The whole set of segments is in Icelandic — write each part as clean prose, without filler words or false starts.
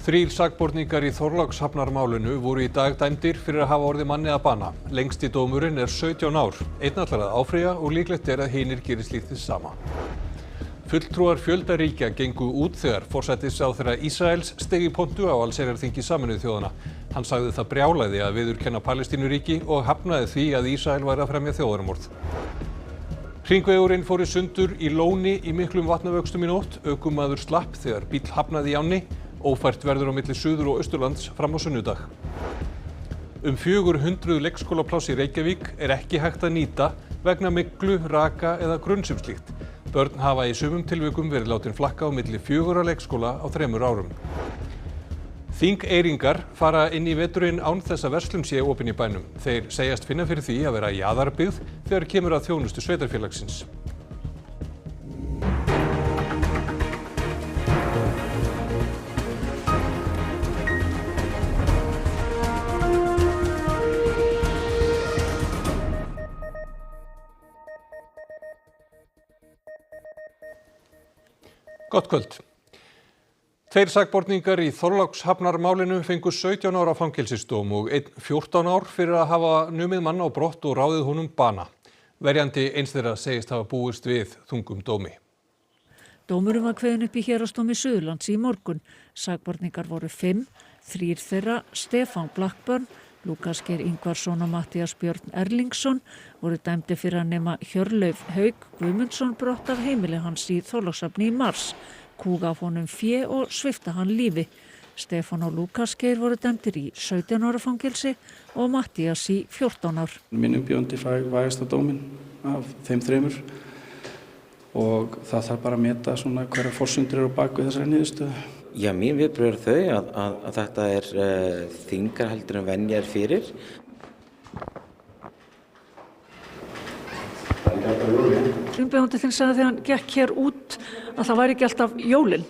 Þrír sakborningar í Þorlákshafnarmálinu voru í dag dæmdir fyrir að hafa orðið manni að bana. Lengsti dómurinn er 17 ár. Einn ætlar að áfrýja og líklegt er að hinir geri slíkt hið sama. Fulltrúar fjölda ríkja gengu út þegar forsætisráðherra Ísraels steig í pontu á allsherjarþingi Sameinuðu þjóðanna. Hann sagði það brjálæði að viðurkenna Palestínuríki og hafnaði því að Ísrael væri að fremja þjóðarmorð. Hringvegurinn fór í sundur í Lóni í miklum vatnavöxtum í nótt. Ökumaður slapp þegar bíll hafnaði í ánni. Ófært verður á milli Suður- og Austurlands fram á sunnudag. 400 leikskólapláss í Reykjavík er ekki hægt að nýta vegna myglu, raka eða grunns um slíkt. Börn hafa í sumum tilvikum verið látin flakka á milli 4 leikskóla á 3 árum. Þingeyringar fara inn í veturinn án þess að verslun sé opin í bænum. Þeir segjast finna fyrir því að vera jaðarbyggð þegar kemur að þjónustu sveitarfélagsins. Gott kvöld. 2 sakborningar í Þorlákshafnarmálinu fengu 17 ára fangelsisdóm og einn 14 ár fyrir að hafa numið mann á brott og ráðið honum bana. Verjandi eins þeirra segist hafa búist við þungum dómi. Dómurinn var kveðinn upp í Héraðsdómi Suðurlands í morgun. Sakborningar voru 5, 3 þeirra, Stefán Blackburn, Lúkas Geir Ingvarsson og Matthías Björn Erlingsson voru dæmdir fyrir að nema Hjörleif Hauk Guðmundsson brott af heimili hans í Þorlákshafni í mars, kúga af honum fé og svipta hann lífi. Stefán og Lúkas Geir voru dæmdir í 17 ára fangelsi og Matthías í 14 ár. Minn umbjóðandi fær vægasta dóminn af þeim 3 og það þarf bara að meta svona hverja forsendur eru á bak við þessari niðurstöðu. Já, mín viðbrögð eru þau að þetta er þyngra heldur en venja er fyrir. Umbjóðandi þinn sagði þegar hann gekk hér út að það væri ekki alltaf jólin.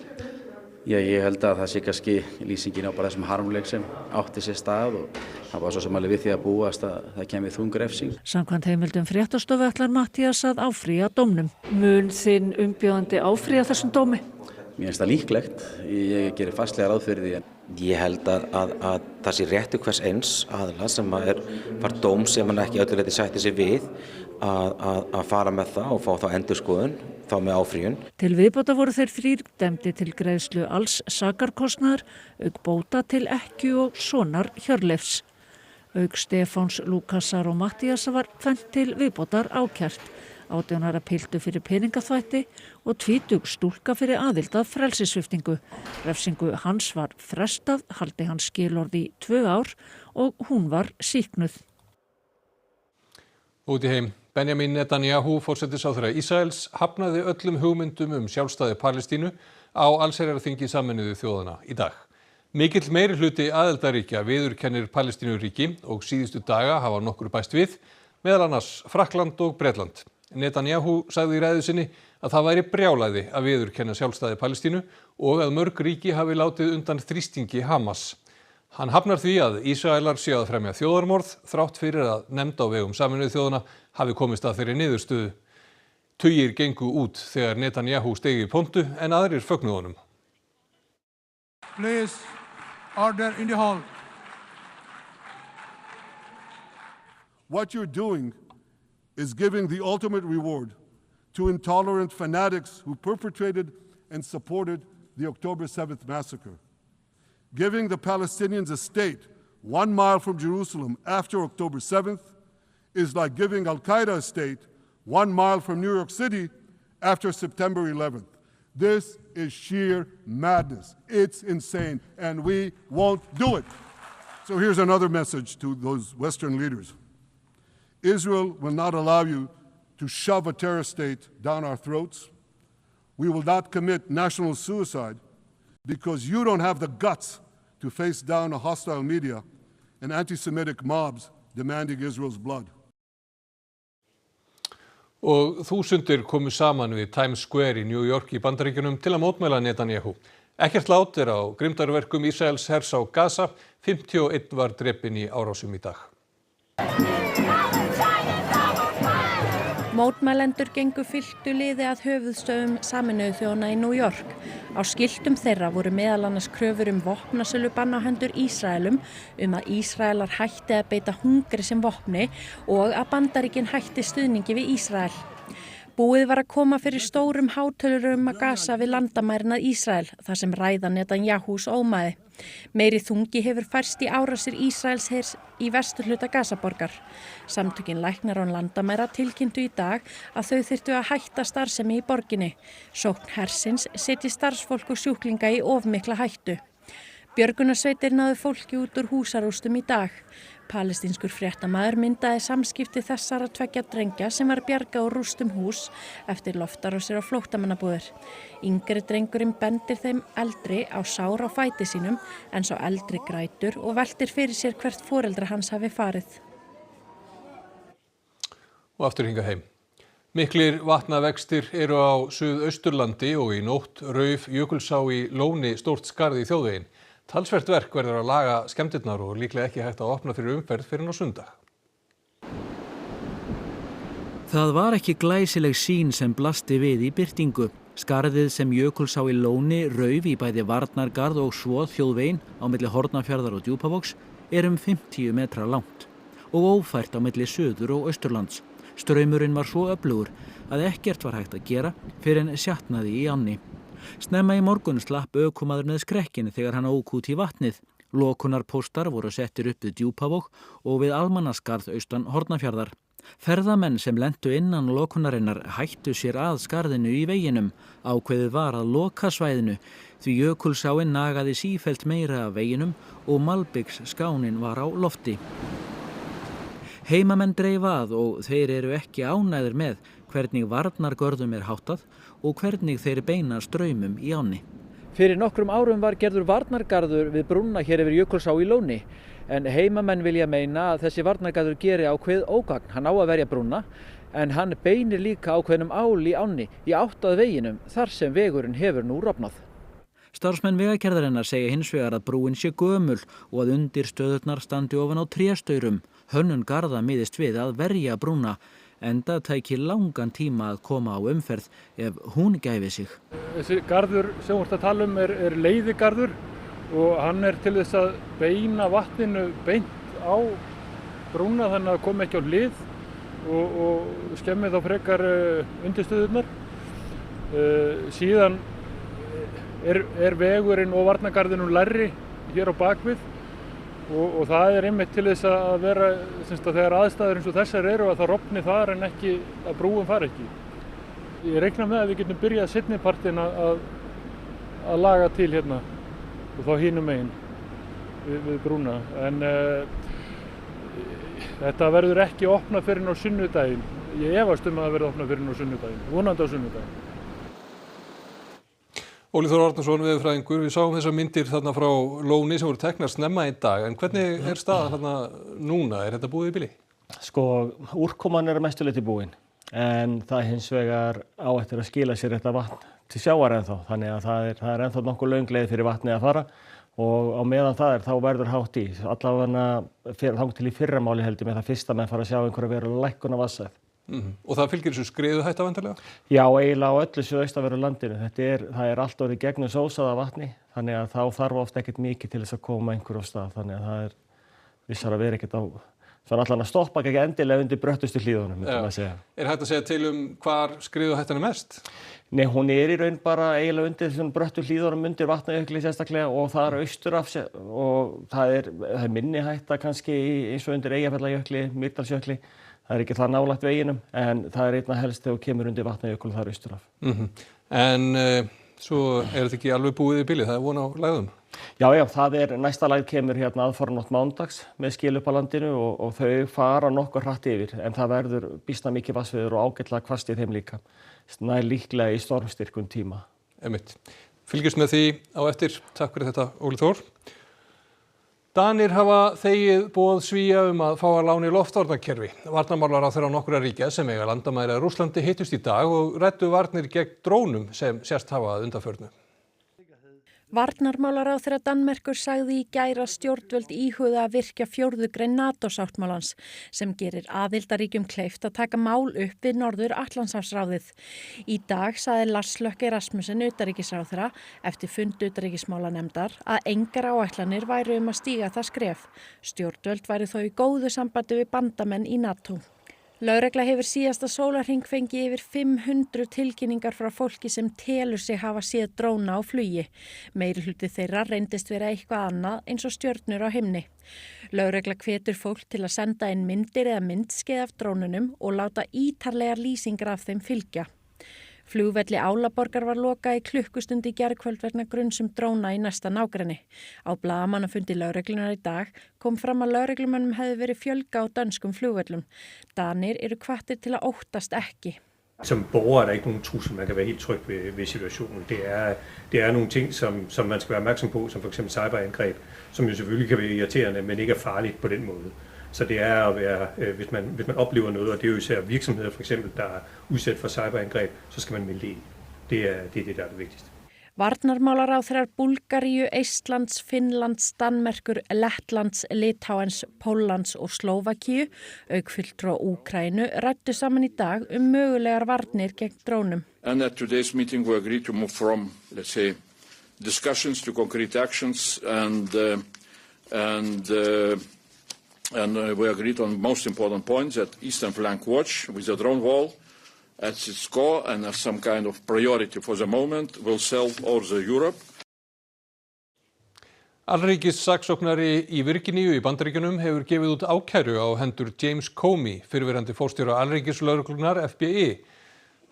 Já, ég held að það sé kannski lýsingin á bara þessum harmleik sem átti sér stað og það var svo sem alveg við því að búast að það kemur þung refsing. Samkvæmt heimildum Fréttastofu ætlar Matthías að áfrýja dómnum. Mun þinn umbjóðandi áfrýja þessum dómi? Mér finnst það líklegt, ég gerir fastlega ráð fyrir því. Ég held að það sé réttu hvers eins aðila sem var dóm sem hann ekki öllu leyti sætti sig við að fara með það og fá þá endurskoðun, þá með áfrýjun. Til viðbótar voru þeir 3 dæmdir til greiðslu alls sakarkostnaðar, auk bóta til ekkju og sonar Hjörleifs. Auk Stefáns, Lúkasar og Matthíasar var tvennt til viðbótar ákært. 18 ára piltur fyrir peningaþvætti og 20 stúlka fyrir aðild að frelsissviptingu. Refsingu hans var frestað, haldi hans skilorð í 2 ár og hún var sýknuð. Út í heim. Benjamin Netanyahu, forsætisráðherra Ísraels, hafnaði öllum hugmyndum sjálfstæði Palestínu á allsherjarþingi Sameinuðu þjóðanna í dag. Mikill meirihluti aðildarríkja viðurkennir Palestínuríki og síðustu daga hafa nokkur bæst við, meðal annars Frakkland og Bretland. Netanyahu sagði í ræðu sinni að það væri brjálæði að viðurkenna sjálfstæði Palestínu og að mörg ríki hafi látið undan þrýstingi Hamas. Hann hafnar því að Ísraelar séu að fremja þjóðarmorð þrátt fyrir að nefnd á vegum Sameinuðu þjóðanna hafi komist að þeirri niðurstöðu. Tugir gengu út þegar Netanyahu steig í pontu en aðrir fögnuðu honum. Please, order in the hall. What you're doing is giving the ultimate reward to intolerant fanatics who perpetrated and supported the October 7th massacre. Giving the Palestinians a state 1 mile from Jerusalem after October 7th is like giving Al-Qaeda a state 1 mile from New York City after September 11th. This is sheer madness. It's insane, and we won't do it. So here's another message to those Western leaders. Israel will not allow you to shove a terrorist state down our throats. We will not commit national suicide because you don't have the guts to face down a hostile media and anti-Semitic mobs demanding Israel's blood. Og þúsundir komu saman við Times Square í New York í Bandaríkjunum til að mótmæla Netanyahu. Ekkert lát er á grimmdarverkum Ísraels hers á Gaza. 51 var drepinn í árásum í dag. Mótmælendur gengu fylktu liði að höfuðstöðvum Sameinuðu þjóðanna í New York. Á skiltum þeirra voru meðal annars kröfur vopnasölubann á hendur Ísraelum, að Ísraelar hætti að beita hungri sem vopni og að Bandaríkin hætti stuðningi við Ísrael. Búið var að koma fyrir stórum hátölurum að Gaza við landamærin að Ísrael, þar sem ræða Netanyahus ómaði. Meiri þungi hefur færst í árásir Ísraels hers í vesturhluta Gazaborgar. Samtökin læknar án landamæra tilkynntu í dag að þau þyrftu að hætta starfsemi í borginni. Sókn hersins setji starfsfólk og sjúklinga í of mikla hættu. Björgunarsveitir náðu fólki út úr húsarústum í dag. Palestínskur fréttamaður myndaði samskipti þessara tveggja drengja sem var bjargað úr rústum hús eftir loftárásir á flóttamannabúðir. Yngri drengurinn bendir þeim eldri á sár á fæti sínum en sá eldri grætur og veltir fyrir sér hvert foreldra hans hafi farið. Og aftur hingað heim. Miklir vatnavextir eru á Suðausturlandi og í nótt rauf Jökulsá í Lóni stórt skarð í þjóðveginn. Talsvert verk verður að laga skemmdirnar og líklega ekki hægt að opna fyrir umferð fyrr en á sunnudag. Það var ekki glæsileg sýn sem blasti við í birtingu. Skarðið sem Jökulsá í Lóni rauf í bæði varnargarð og svo þjóðveginn á milli Hornafjarðar og Djúpavogs 50 metra langt og ófært á milli Suður- og Austurlands. Straumurinn var svo öflugur að ekkert var hægt að gera fyrr en sjatnaði í ánni. Snemma í morgun slapp ökumaður með skrekkin þegar hann ók út í vatnið. Lokunarpóstar voru settir upp við Djúpavog og við Almannaskarð austan Hornafjarðar. Ferðamenn sem lentu innan lokunarinnar hættu sér að skarðinu í veginum. Ákveðið var að loka svæðinu því Jökulsáin nagaði sífellt meira af veginum og malbiksskánin var á lofti. Heimamenn dreifa að og þeir eru ekki ánægðir með hvernig varnargörðum er háttað og hvernig þeir beina straumum í ánni. Fyrir nokkrum árum var gerður varnargarður við brúna hér yfir Jökulsá í Lóni, en heimamenn vilja meina að þessi varnargarður geri ákveð ógagn. Hann á að verja brúna, en hann beinir líka ákveðnum ál í ánni í átt að veginum þar sem vegurinn hefur nú rofnað. Starfsmenn vegagerðarinnar segja hins vegar að brúin sé gömul og að undirstöðurnar standi ofan á trésstaurum. Hönnun garða miðist við að verja brúna, enda tæki langan tíma að koma á umferð ef hún gæfi sig. Þessi garður sem við tala er leiðigarður og hann er til þess að beina vatninu beint á brúna þannig að komi ekki á hlið og skemmi þá frekar undirstöðurnar. Síðan er vegurinn og varnargarðinum lægri hér á bakvið og það er einmitt til þess að vera þegar aðstæður eins og þessar eru að það rofni þar en ekki að brúin fari ekki. Ég reikna með að við getum byrjað seinnipartinn að laga til hérna og þá hinum megin við brúna en þetta verður ekki opnað fyrr en á sunnudaginn. Ég efast að það verði opnað fyrr en á sunnudaginn, vonandi á sunnudaginn. Óli Þór Árnason, veðurfræðingur, við sáum þessar myndir þarna frá Lóni sem voru teknar snemma í dag, en hvernig er staðan þarna núna? Er þetta búið í bili? Sko, úrkoman er að mestu leyti búin, en það hins vegar á eftir að skila sér þetta vatn til sjávar ennþá, þannig að það er ennþá nokkuð löng leið fyrir vatnið að fara og á meðan það þá verður hátt í, allavega þangað til í fyrramáli heldur með það fyrsta menn fara að sjá einhverja verulega lækkun á vatnsæð. Og það fylgir þessu skriðuhætta væntanlega? Já, eiginlega á öllu suðaustanverðu landinu. Það er allt orðið gegnum sósaða vatni, þannig að þá þarf oft ekkert mikið til þess að koma einhver á stað. Þannig að það er vissar að vera ekkert á, svona allan að stoppa ekki endilega undir bröttustu hlíðunum, myndum að segja. Er hægt að segja til hvar skriðuhættan er mest? Nei, hún er í raun bara eiginlega undir þessum bröttu hlíðunum undir Vatnajökli sérstaklega og það er austur af og það er minni hætta kannski eins og undir Eyjafjallajökli, Mýrdalsjökli. Það er ekki það nálægt veginum, en það er einna helst þegar kemur undir Vatnajökul þar austur af. En svo er þetta ekki alveg búið í bili, það er von á lægðum? Já, það er næsta lægð kemur hérna aðfaranótt mánudags með skil upp á landinu og þau fara nokkuð hratt yfir, en það verður býsna mikið vatnsveður og ágætlega hvasst í þeim líka. Nær líklega í stormstyrkum tíma. Einmitt. Fylgjumst með því á eftir. Takk fyrir þetta, Óli Þór. Danir hafa þegið boð Svía að fá að láni loftvarnakerfi. Varnarmálaráðherrar nokkurra ríkja sem eiga landamæri að Rússlandi hittust í dag og ræddu varnir gegn drónum sem sést hafa að undanförnu. Varnarmálaráðherra Danmerkur sagði í gær að stjórnvöld íhuga að virkja 4. grein NATO-sáttmálans sem gerir aðildarríkjum kleift að taka mál upp við Norður-Atlantshafsráðið. Í dag sagði Lars Løkke Rasmussen utanríkisráðherra eftir fund utanríkismálanefndar að engar áætlanir væru að stíga það skref. Stjórnvöld væru þó í góðu sambandi við bandamenn í NATO. Lögregla hefur síðasta sólarhring fengið yfir 500 tilkynningar frá fólki sem telur sig hafa séð dróna á flugi. Meirihluti þeirra reyndist vera eitthvað annað eins og stjörnur á himni. Lögregla hvetur fólk til að senda inn myndir eða myndskeið af drónunum og láta ítarlegar lýsingar af þeim fylgja. Flugvelli Álaborgar var lokað í klukkustund í gærkvöld vegna gruns dróna í næsta nágrenni. Á blaðamannafundi lögreglunar í dag kom fram að lögreglumönnum hefði verið fjölga á dönskum flugvellum. Danir eru hvattir til að óttast ekki. Som borger er der ikke nogen trussel, man kan være helt tryg ved situationen. Det er nogle ting, som man skal være opmærksom på, som for eksempel cyberangreb, som jo selvfølgelig kan være irriterende, men ikke er farligt på den måde. Så det er at være, hvis man oplever noget, og det er jo især virksomheder for eksempel, der er udsat for cyberangreb, så skal man melde det ind. Det er det, der er det vigtigste. Varnarmálaráðherrar Búlgaríu, Eistlands, Finnlands, Danmerkur, Lettlands, Litháens, Póllands og Slóvakíu, auk fulltrúa Úkraínu, ræddu saman í dag mögulegar varnir gegn drónum. And at today's meeting we agreed to move from, let's say, discussions to concrete actions and we agreed on most important points that Eastern Flank Watch with the drone wall at its core and as some kind of priority for the moment will serve all the Europe. Alríkis saksóknari í Virginíu í Bandaríkjunum hefur gefið út ákæru á hendur James Comey, fyrrverandi forstjóra alríkislögreglunnar FBI.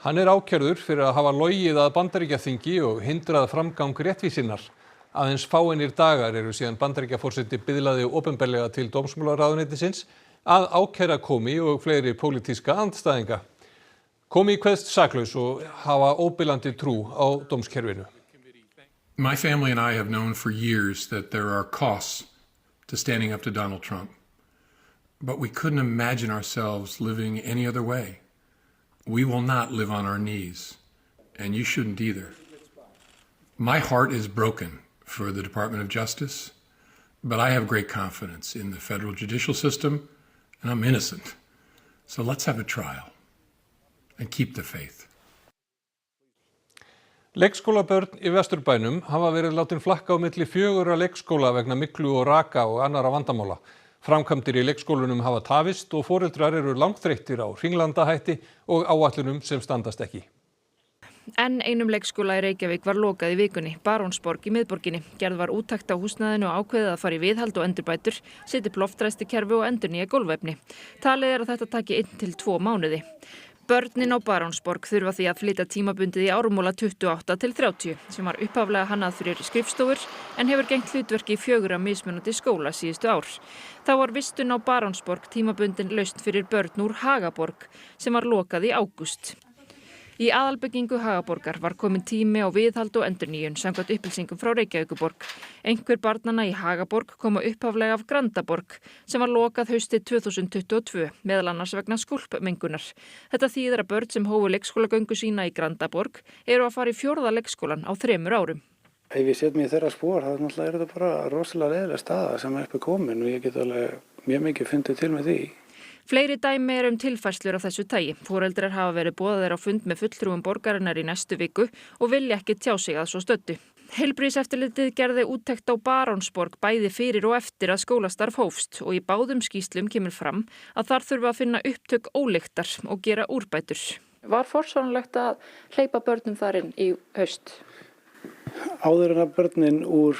Hann ákærður fyrir að hafa logið að Bandaríkjaþingi og hindrað framgang réttvísinnar. Aðeins fáeinir dagar eru síðan Bandaríkjaforseti biðlaði opinberlega til dómsmálaráðuneytisins að ákæra Comey og fleiri pólitíska andstæðinga. Comey kveðst saklaus og hafa óbilandi trú á dómskerfinu. My family and I have known for years that there are costs to standing up to Donald Trump. But we couldn't imagine ourselves living any other way. We will not live on our knees, and you shouldn't either. My heart is broken for the Department of Justice, but I have great confidence in the federal judicial system, and I'm innocent. So let's have a trial and keep the faith. Leikskólabörn í Vesturbænum hafa verið látin flakka á milli 4 leikskóla vegna myglu og raka og annarra vandamála. Framkvæmdir í leikskólunum hafa tafist og foreldrar eru langþreyttir á hringlandahætti og áætlunum sem standast ekki. En einum leikskóla í Reykjavík var lokað í vikunni, Barónsborg í miðborginni. Gerð var úttekt á húsnæðinu og ákveðið að fara í viðhald og endurbætur, setja upp loftræstikerfi og endurnýja gólfefni. Talið að þetta taki 1 til 2 mánuði. Börnin á Barónsborg þurfa því að flytja tímabundið í Ármúla 28 til 30 sem var upphaflega hannað fyrir skrifstofur en hefur gegnt hlutverki í 4 mismunandi skóla síðustu ár. Þá var vistun á Barónsborg tímabundin lausn fyrir börn úr Hagaborg sem var lokað í ágúst. Í aðalbyggingu Hagaborgar var komin tími á viðhald og endurnýjun samkvæmt upplýsingum frá Reykjavíkurborg. Einhver barnanna í Hagaborg koma upphaflega af Grandaborg sem var lokað haustið 2022 meðal annars vegna skúlpmengunar. Þetta þýðir að börn sem hófu leikskólagöngu sína í Grandaborg eru að fara í 4. leikskólan á 3 árum. Ef ég set mig í þeirra spor þá náttúrulega þetta bara rosalega leiðileg staða sem upp komin og ég get alveg mjög mikið fundið til með því. Fleiri dæmi tilfærslur af þessu tagi. Foreldrar hafa verið boðaðir á fund með fulltrúum borgarinnar í næstu viku og vilja ekki tjá sig að svo stöddu. Heilbrigðiseftirlitið gerði úttekt á Barónsborg bæði fyrir og eftir að skólastarf hófst og í báðum skýrslum kemur fram að þar þurfa að finna upptök ólyktar og gera úrbætur. Var forsvaranlegt að hleypa börnum þar inn í haust? Áður en að börnin úr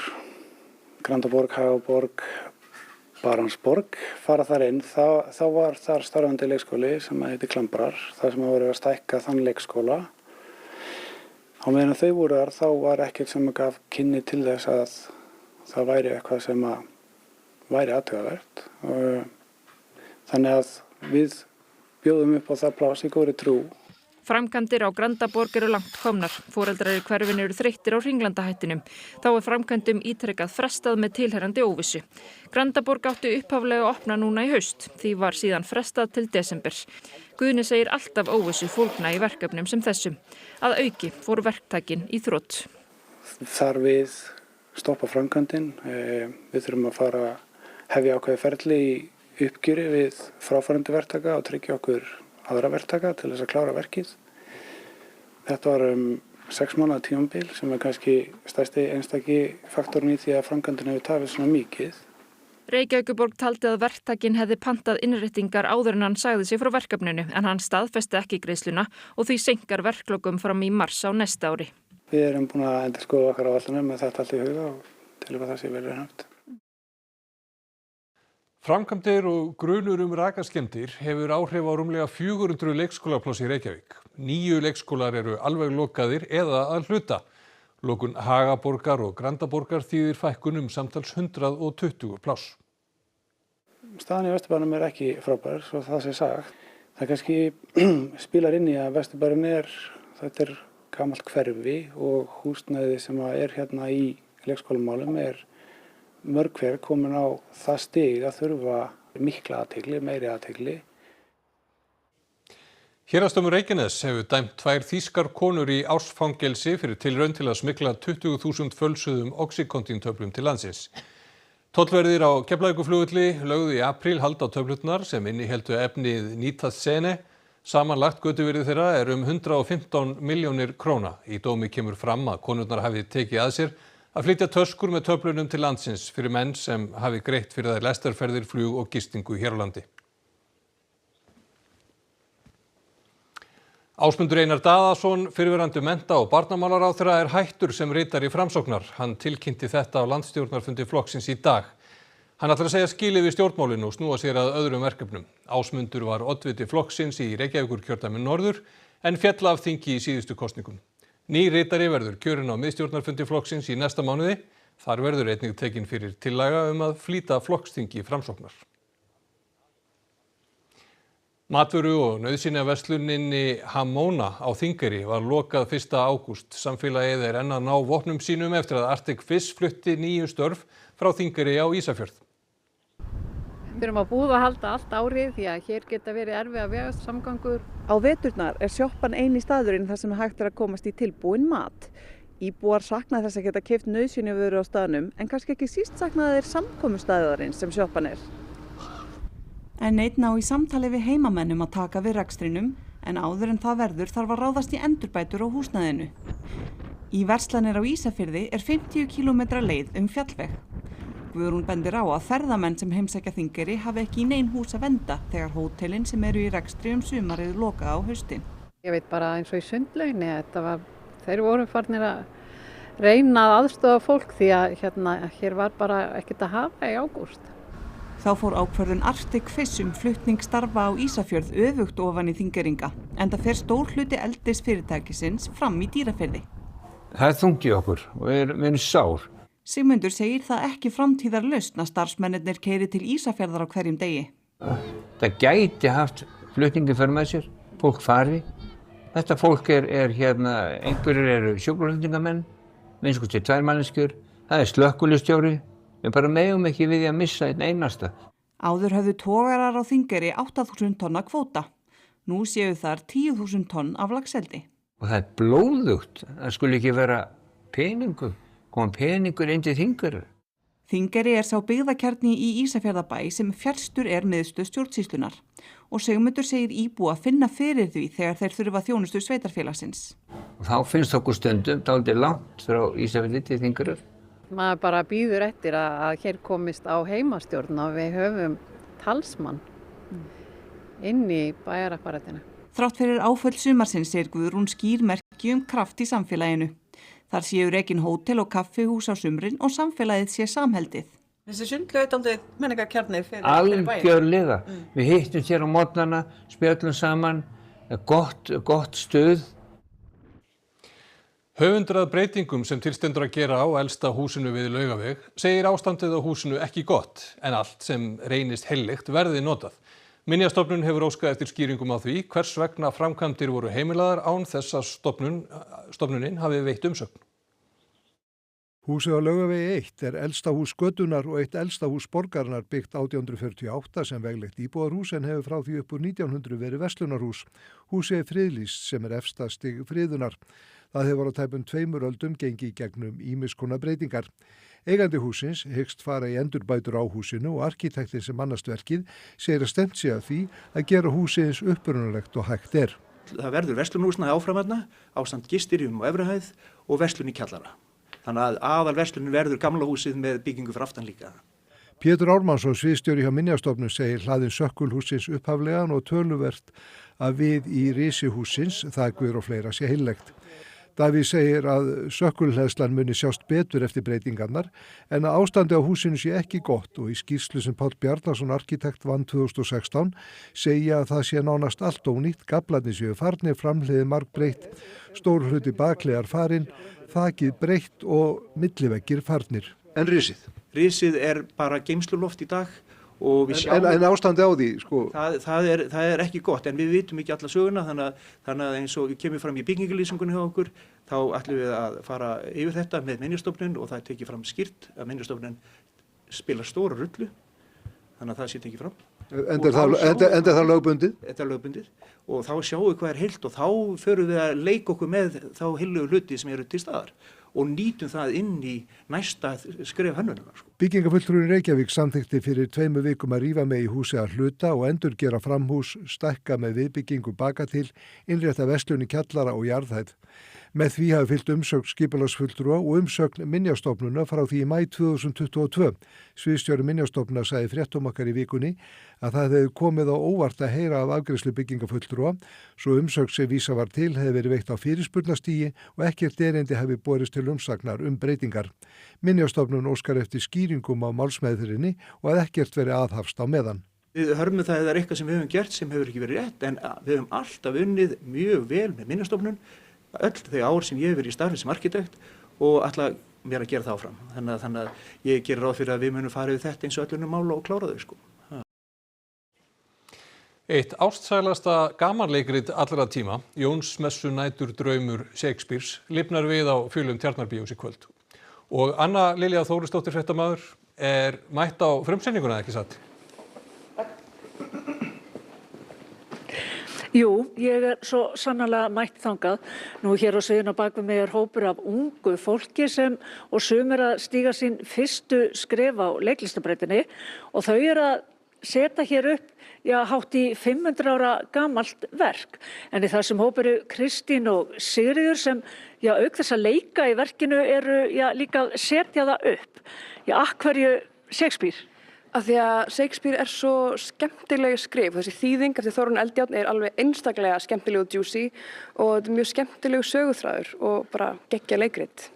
Grandaborg, Hagaborg, Barónsborg fara þar inn, þá var þar starfandi leikskóli sem heitir Klambrar, þar sem voru að stækka þann leikskóla. Á meðan þau voru þar, þá var ekkert sem gaf kynni til þess að það væri eitthvað sem væri athugavert. Þannig að við bjóðum upp á það pláss í góðri trú. Framkvæmdir á Grandaborg eru langt komnar. Foreldrar í hverfinu eru þreyttir á hringlandahættinum. Þá framkvæmdum ítrekað frestað með tilheyrandi óvissu. Grandaborg átti upphaflega að opna núna í haust. Því var síðan frestað til desember. Guðni segir alltaf óvissu fólgna í verkefnum sem þessum. Að auki fóru verktakin í þrot. Þar við stoppa framkvæmdin. Við þurfum að fara hefja ákveði ferli í uppgjöri við fráfarandi verktaka og tryggja okkur aðra verktaka til þess að klára verkið. Þetta var 6 mánaða tímabil sem er kannski stærsti einstaki faktorinn í því að framkvæmdin hefur tafið svona mikið. Reykjavíkurborg taldi að verktakinn hefði pantað innréttingar áður en hann sagði sig frá verkefninu en hann staðfesti ekki greiðsluna og því seinkar verklokum fram í mars á næsta ári. Við erum búin að endurskoða okkar áætlanir með þetta allt í huga og til að það sé vel raunhæft. Framkvæmdir og grunur rakaskemmdir hefur áhrif á rúmlega 400 leikskólapláss í Reykjavík. 9 leikskólar eru alveg lokaðir eða að hluta. Lokun Hagaborgar og Grandaborgar þýðir fækkun samtals 120 pláss. Staðan í Vesturbænum er ekki frábær, svo það sé sagt. Það kannski spilar inn í að Vesturbærinn þetta er gamalt hverfi og húsnæði sem er hérna í leikskólamálum er mörg hver komin á það stig að þurfa mikla athygli, meiri athygli. Héraðsdómur Reykjaness hefur dæmt 2 þýskar konur í ársfangelsi fyrir tilraun til að smygla 20.000 fölsuðum oxycontin-töflum til landsins. Tollverðir á Keflavíkurflugvelli lögðu í apríl hald á töflurnar sem innihéldu efnið nitazeene. Samanlagt götuvirði þeirra er 115 milljónir króna. Í dómi kemur fram að konurnar hafi tekið að sér að flytja töskur með töflunum til landsins fyrir menn sem hafi greitt fyrir þær lestarferðir, flug og gistingu hér á landi. Ásmundur Einar Daðason, fyrrverandi mennta- og barnamálaráðherra, er hættur sem ritari Framsóknar. Hann tilkynnti þetta á landsstjórnarfundi flokksins í dag. Hann ætlar að segja skilið við stjórnmálin og snúa sér að öðrum verkefnum. Ásmundur var oddviti flokksins í Reykjavíkurkjördæmi norður en féll af þingi í síðustu kosningum. Ný ritari verður kjörinn á miðstjórnarfundi flokksins í næsta mánuði. Þar verður einnig tekin fyrir tillaga að flýta flokksþingi Framsóknar. Matvöru og nauðsynjaversluninni Hamona á Þingeyri var lokað 1. ágúst. Samfélagið er enn að ná vopnum sínum eftir að Arctic Fish flutti 9 störf frá Þingeyri á Ísafjörð. Við erum að búða að halda allt árið því að hér geta verið erfiðar vegasamgangur. Á veturnar er sjoppan eini staðurinn þar sem hægt er að komast í tilbúinn mat. Íbúar sakna þess að geta keypt nauðsynjavöru á staðnum en kannski ekki síst sakna þeir samkomustaðarins sem sjoppan er. En einn á í samtali við heimamennum að taka við rekstrinum en áður en það verður þarf að ráðast í endurbætur á húsnæðinu. Í verslanir á Ísafirði er 50 km leið fjallveg. Guðrún bendir á að ferðamenn sem heimsækja Þingeyri hafi ekki í nein hús að venda þegar hótelin sem eru í rekstri sumarið loka á haustin. Ég veit bara eins og í Sundlauginni, þeir voru farnir að reyna að aðstoða fólk því að hér var bara ekkert að hafa í ágúst. Þá fór ákvörðun Arctic Fish flutning starfa á Ísafjörð öfugt ofan í Þingeyringa, enda fer stór hluti eldis fyrirtækisins fram í Dýrafirði. Það þungi okkur og við erum sár. Sigmundur segir það ekki framtíðarlausn að starfsmennirnir keyri til Ísafjarðar á hverjum degi. Það gæti haft flutningi fyrir með sér, fólk fari. Þetta fólk einhverjir eru sjúkraflutningamenn, minnst til 2 manneskjur, það er slökkvilistjóri. Við bara megum ekki við að missa einn einasta. Áður höfðu togarar á Þingeyri 8.000 tonna kvóta. Nú séu þar 10.000 tonn af laxeldi. Og það er blóðugt. Það skuli ekki vera peningur. Koma peningur inn til Þingeyrar. Þingeyri er sá byggðakjarni í Ísafjarðarbæ sem fjarstur er miðstöð stjórnsýslunar. Og Sigmundur segir íbúa að finna fyrir því þegar þeir þurfa þjónustu sveitarfélagsins. Og þá finnst okkur stundum dálítið langt frá Ísafjarði til Þingeyrar. Maður bara býður eftir að hér komist á heimastjórn og við höfum talsmann inn í bæjarapparatinu. Þrátt fyrir áföll sumarsins segir Guðrún skýr merki kraft í samfélaginu. Þar séu rekin hótel og kaffihús á sumrin og samfélagið sé samheldið. Þessi sundlaug er aldrei menningarkjarni fyrir bæinn. Algjörlega. Við hittum hér á morgnana, spjöllum saman, gott stuð. Höfundur að breytingum sem til stendur að gera á elsta húsinu við Laugaveg segir ástandið á húsinu ekki gott en allt sem reynist heilligt verði notað. Minjastofnun hefur óskað eftir skýringum á því hvers vegna framkvæmdir voru heimilaðar án þess að stofnunin hafi veitt umsögn. Húsið á Laugavegi 1 er elsta hús götunnar og eitt elsta hús borgarinnar byggt 1848 sem veglegt íbúðarhús en hefur frá því upp úr 1900 verið verslunarhús. Húsið er friðlýst sem er efsta stig friðunar. Það hefur á tæpum 2 öldum gengið í gegnum ýmiss konar breytingar. Eigandi húsins hyggst fara í endurbætur á húsinu og arkitektin sem annast verkið segir að stefnt sé að því að gera húsið eins upprunalegt og hægt er. Það verður verslunarhúsnæði áfram ásamt gistirjum og efrihæð og verslun í kjallara. Þannig að aðal verslunin verður gamla húsið með byggingu fyrir aftan líka. Pétur Ármannsson, sviðsstjóri hjá Minjastofnun, segir hlaðin sökkulhússins upphaflegan og töluvert að við í risi hússins, þakgur og fleira sé heillegt. Davíð segir að sökkulhleðslan muni sjást betur eftir breytingarnar en að ástandi á húsinu sé ekki gott og í skýrslu sem Páll Bjarnason arkitekt vann 2016 segja að það sé nánast allt ónýtt, gaflarnir séu farnir, framhliðið margbreytt, stór hluti baklegar farin, þakið breytt og milliveggir farnir. En risið? Risið er bara geymsluloft í dag. En ástandi á því, sko? Það er ekki gott, en við vitum ekki alla söguna, þannig að eins og kemur fram í byggingalýsingunni hjá okkur, þá ætlum við að fara yfir þetta með Minjastofnun og það er tekið fram skýrt að Minjastofnun spilar stóra rullu, þannig að það sé tekið fram. Enda er það lögbundið? Þetta er lögbundið og þá sjáum við hvað er heilt og þá förum við að leika okkur með þá heillugu hluti sem eru til staðar og nýtum það inn í næsta skref hönnunar. Byggingafulltrúinn Reykjavík samþykkti fyrir 2 vikum að rífa með í húsi að hluta og endurgera framhús, stækka með viðbyggingu baka til, innrétta verslun í kjallara og jarðhæð. Með því hafi fylgt umsögn skipulagsfulltrúa og umsögn Minjastofnunar frá því í maí 2022. Sviðsstjóri Minjastofnunar sagði fréttum okkar í vikunni að það hefði komið á óvart að heyra af afgreiðslu byggingafulltrúa, svo umsögn sem vísa var til hefði verið veitt á fyrirspurnastígi og ekkert erindi hefði borist til umsagnar breytingar. Minjastofnun óskar eftir skýringum á málsmeðferðinni og að ekkert verið aðhafst á meðan. Við hörmum það að það er eitthvað sem við höfum gert sem hefur ekki verið rétt, en við höfum alltaf unnið mjög vel með Minjastofnun öll þau ár sem ég hef verið í starfi sem arkitekt og ætla mér að gera það áfram. Þannig að ég gerir ráð fyrir að við munum fara yfir þetta eins og öllunum mála og klára þau. Eitt ástsælasta gamanleikrit allra tíma, Jónsmessu nætur draumur Shakespeares, lifnar við á fjölum Tjarnarbíós í kvöld. Og Anna Lilja Þórisdóttir fréttamaður er mætt á frumsýninguna, ekki satt? Jú, ég er svo sannarlega mætt þangað. Nú hér á sviðinu á bakvið mig er hópur af ungu fólki og sumir að stíga sín fyrstu skref á leiklistabrautinni og þau eru að setja hér upp hátt í 500 ára gamalt verk. En í þessum hóp eru Kristín og Sigríður sem auk þess að leika í verkinu eru líka að setja það upp. Af hverju Shakespeare? Af því að Shakespeare er svo skemmtilega skrif. Þessi þýðing eftir Þórunn Eldjárn er alveg einstaklega skemmtileg og djúsi og þetta er mjög skemmtilegu söguþráður og bara geggja leikrit.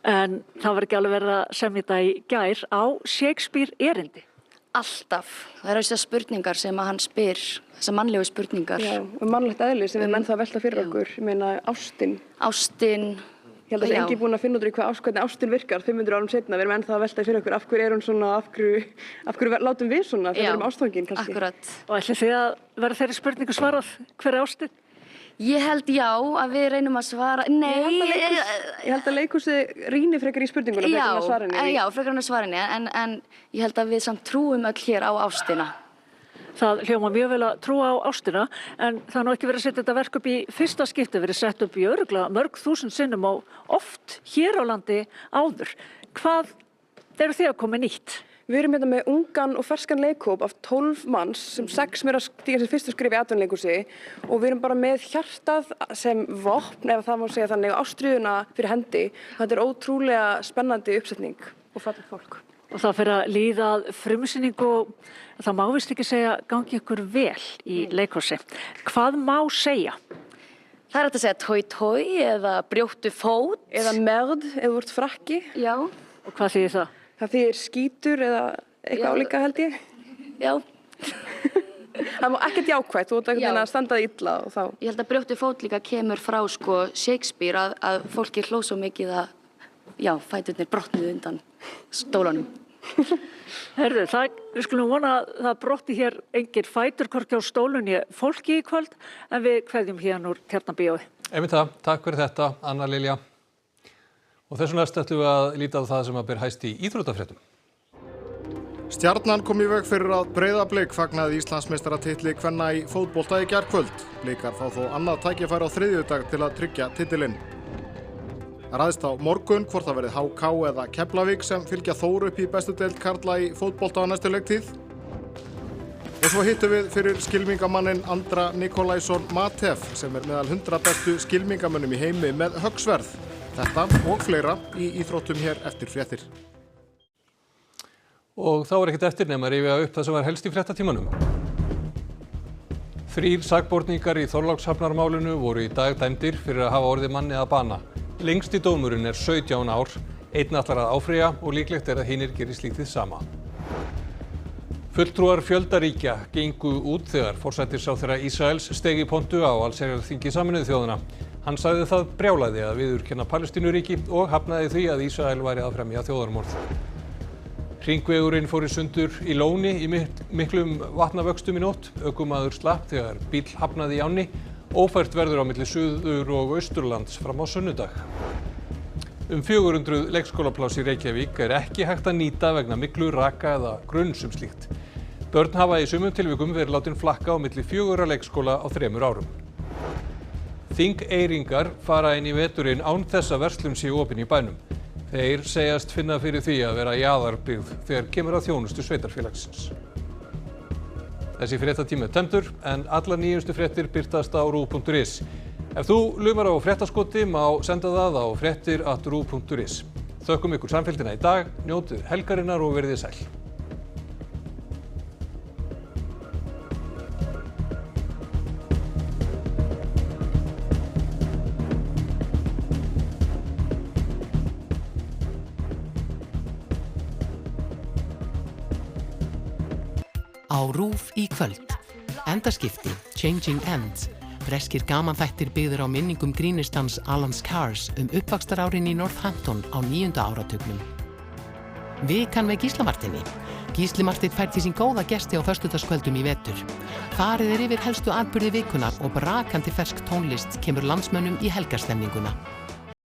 En það var ekki alveg verið að semja þetta í gær á Shakespeare erindi. Alltaf. Það eru þessar spurningar sem að hann spyr, þessar mannlegu spurningar. Já, og mannlegt eðli sem við menn það að velta fyrir okkur. Ég meina ástin. Ástin. Ég held að það er enginn búin að finna út í hvernig ástin virkar 500 árum setna. Við erum ennþá að velta fyrir okkur af hverju er hún svona, af hverju látum við svona þegar við erum ástfangin kannski. Akkurat. Og ætlið þið að vera þeirri spurningu svarað, hver er ástin? Ég held já, að við reynum að svara, nei. Ég held að leikhúsið rýni frekar í spurninguna frekar en að svara henni. Já, frekar en að svara henni, en ég held að við samt trúum öll hér á ástina. Það hljóma mjög vel að trúa á ástina, en það er nú ekki verið að setja þetta verk upp í fyrsta skipti, verið sett upp í örugglega mörg þúsund sinnum og oft hér á landi áður. Hvað eru þið að koma nýtt? Við erum hérna með ungan og ferskan leikhóp af 12 manns sem 6 mér að stíga sér fyrstu skrif í atvinnuleikhúsi og við erum bara með hjartað sem vopn, ef það má segja þannig, ástríðuna fyrir hendi. Þetta er ótrúlega spennandi uppsetning og fallegt fólk. Og það fyrir að líða frumsýningu og það má vist ekki segja gangi ykkur vel í leikhúsi. Hvað má segja? Það er hægt að segja tói eða brjóttu fót. Eða merd ef þú ert frakki. Já. Og hvað þýðir það? Það þýðir skítur eða eitthvað álíka held ég. Já. Það má ekkert jákvætt, þú ert ekkert að standa það illa og þá. Ég held að brjóttu fót líka kemur frá Shakespeare að fólki hló svo mikið að fæturnir brotnuðu undan stólunum. Herðu, við skulum vona að það brotti hér engir fætur hvorki á stólunni fólki í kvöld, en við kveðjum hérna úr Tjarnarbíói. Einmitt það, takk fyrir þetta, Anna Lilja. Og þessu næst ætlum við að líta á það sem að ber hæst í íþróttafréttum. Stjarnan kom í veg fyrir að Breiðablik fagnaði Íslandsmeistaratitli kvenna í fótbolta í gærkvöld. Blikar fá þó annað tækifæri á þriðjudag til að tryggja titilinn. Ræðst á morgun hvort það verði HK eða Keflavík sem fylgja Þór upp í bestu deild karla í fótbolta á næstu leiktíð. Og svo hittum við fyrir skylmingamanninn Andra Nikolaisson Matev sem meðal 100 bestu skylmingamönnum í heimi með höggsverð. Þetta og fleira í íþróttum hér eftir fréttir. Og þá ekkert eftir nema að rifja upp það sem var helst í fréttatímanum. 3 sakborningar í Þorlákshafnarmálinu voru í dag dæmdir fyrir að hafa orðið manni að bana. Lengsti dómurinn 17 ár, einn ætlar að áfrýja og líklegt að hinir geri slíkt hið sama. Fulltrúar fjölda ríkja gengu út þegar forsætisráðherra Ísraels steig í pontu á allsherjarþingi Sameinuðu þjóðanna. Hann sagði það brjálæði að viðurkenna Palestínuríki og hafnaði því að Ísrael væri að fremja þjóðarmorð. Hringvegurinn fór í sundur í Lóni í miklum vatnavöxtum í nótt. Ökumaður slapp þegar bíll hafnaði í ánni. Ófært verður á milli Suður- og Austurlands fram á sunnudag. 400 leikskólapláss í Reykjavík ekki hægt að nýta vegna myglu, raka eða grunns slíkt. Börn hafa í sumum tilvikum verið látin flakka á milli 4 leikskóla á 3 árum. Þingeyringar fara inn í veturinn án þess að verslun sé opin í bænum. Þeir segjast finna fyrir því að vera jaðarbyggð þegar kemur að þjónustu sveitarfélagsins. Þessi fréttatími tæmdur en allar nýjustu fréttir birtast á ruv.is. Ef þú lumar á fréttaskoti má senda það á fréttir@ruv.is. Þökkum ykkur samfylgdina í dag, njótið helgarinnar og verið sæl. Á RÚV í kvöld. Endaskipti, Changing Ends. Breskir gamanþættir byggðir á minningum grínistans Alan Scars uppvaxtarárin í Northampton á 9. áratugnum. Vikan með Gísla Marteini. Gísli Marteinn fær til sín góða gesti á föstudagskvöldum í vetur. Farið yfir helstu atburði vikunar og brakandi fersk tónlist kemur landsmönnum í helgarstemninguna.